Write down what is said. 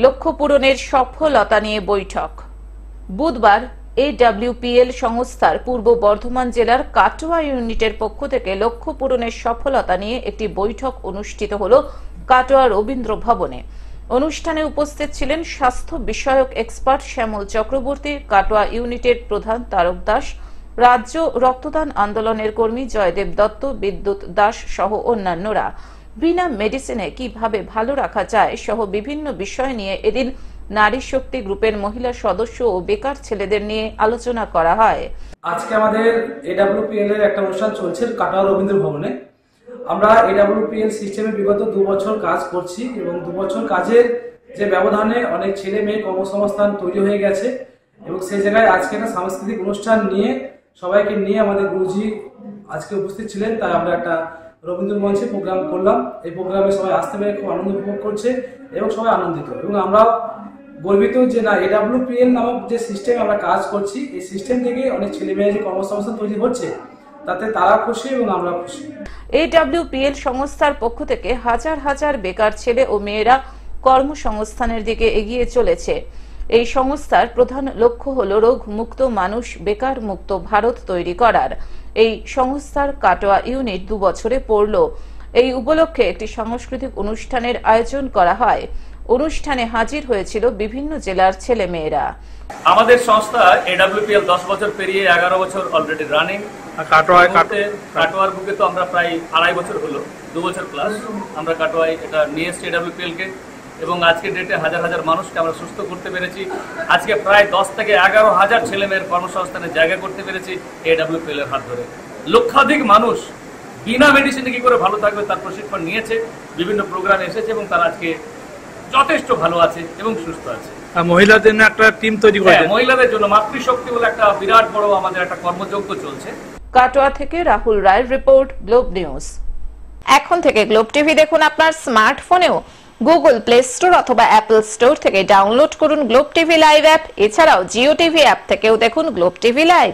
লক্ষ্য পূরণের সফলতা নিয়ে বৈঠক। বুধবার AWPL সংস্থার পূর্ব বর্ধমান জেলার কাটোয়া ইউনিটের পক্ষ থেকে লক্ষ্য পূরণের সফলতা নিয়ে একটি বৈঠক অনুষ্ঠিত হল কাটোয়া রবীন্দ্র ভবনে। অনুষ্ঠানে উপস্থিত ছিলেন স্বাস্থ্য বিষয়ক এক্সপার্ট শ্যামল চক্রবর্তী, কাটোয়া ইউনিটের প্রধান তারক দাস, রাজ্য রক্তদান আন্দোলনের কর্মী জয়দেব দত্ত, বিদ্যুৎ দাস সহ অন্যান্যরা। বিনা মেডিসিনে কিভাবে ভালো রাখা যায় সহ বিভিন্ন বিষয় নিয়ে এদিন নারী শক্তি গ্রুপের মহিলা সদস্য ও বেকার ছেলেদের নিয়ে আলোচনা করা হয়। আজকে আমাদের AWPL এর একটা অনুষ্ঠান চলছে কাটোয়া রবীন্দ্র ভবনে। আমরা AWPL সিস্টেমে বিগত 2 বছর কাজ করছি এবং 2 বছর কাজের যে ব্যবধানে অনেক ছেলে মেয়ে কর্মসংস্থান তৈরি হয়ে গেছে এবং সেই জায়গায় আজকে একটা সাংস্কৃতিক অনুষ্ঠান নিয়ে সবাইকে নিয়ে আমাদের গুরুজি আজকে উপস্থিত ছিলেন, তাই আমরা একটা রবীন্দ্র মঞ্চে প্রোগ্রাম করলাম। এই প্রোগ্রামে সবাই আসতে পেরে খুব আনন্দ উপভোগ করছে এবং সবাই আনন্দিত এবং আমরা গর্বিত যে না AWPL নামক যে সিস্টেম আমরা কাজ করছি, এই সিস্টেম থেকে অনেক ছেলে মেয়ে যে কর্মসংস্থান তৈরি হচ্ছে তাতে তারা খুশি এবং আমরা খুশি। AWPL সংস্থার পক্ষ থেকে হাজার হাজার বেকার ছেলে ও মেয়েরা কর্মসংস্থানের দিকে এগিয়ে চলেছে। এই সংস্থার প্রধান লক্ষ্য হল রোগ মুক্ত মানুষ, বেকার মুক্ত ভারত তৈরি করার। এই সংস্থার কাটোয়া ইউনিট 2 বছরে পড়ল। এই উপলক্ষে একটি সাংস্কৃতিক অনুষ্ঠানের আয়োজন করা হয়। অনুষ্ঠানে হাজির হয়েছিল বিভিন্ন জেলার ছেলে মেয়েরা। আমাদের সংস্থা AWPL 10 বছর পেরিয়ে 11 বছর অলরেডি রানিং। কাটোয়ার বুকে তো আমরা প্রায় 2.5 বছর হলো, 2 বছর প্লাস আমরা কাটোয়ায় এটা নিয়ে এসেছি AWPL কে এবং আজকের ডেটে হাজার হাজার মানুষকে আমরা সুস্থ করতে পেরেছি। আজকে প্রায় 10 থেকে 11,000 ছেলে মেয়ের কর্মসংস্থানের জায়গা করতে পেরেছি AWPL এর হাত ধরে। লক্ষাধিক মানুষ বিনা মেডিসিনে কি করে ভালো থাকবে তার প্রশিক্ষণ নিয়েছে, বিভিন্ন প্রোগ্রামে এসেছে এবং তারা আজকে যথেষ্ট ভালো আছে এবং সুস্থ আছে। মহিলাদের জন্য একটা টিম তৈরি করেছে, মহিলাদের জন্য মাতৃশক্তি বলে একটা বিরাট বড় আমাদের একটা কর্মযজ্ঞ চলছে। কাটোয়া থেকে রাহুল রায়ের রিপোর্ট, গ্লোব নিউজ। এখন থেকে গ্লোব টিভি দেখুন আপনার স্মার্টফোনেও। গুগল প্লে স্টোর অথবা অ্যাপল স্টোর থেকে ডাউনলোড করুন গ্লোব টিভি লাইভ অ্যাপ। এছাড়াও জিও টিভি অ্যাপ থেকেও দেখুন গ্লোব টিভি লাইভ।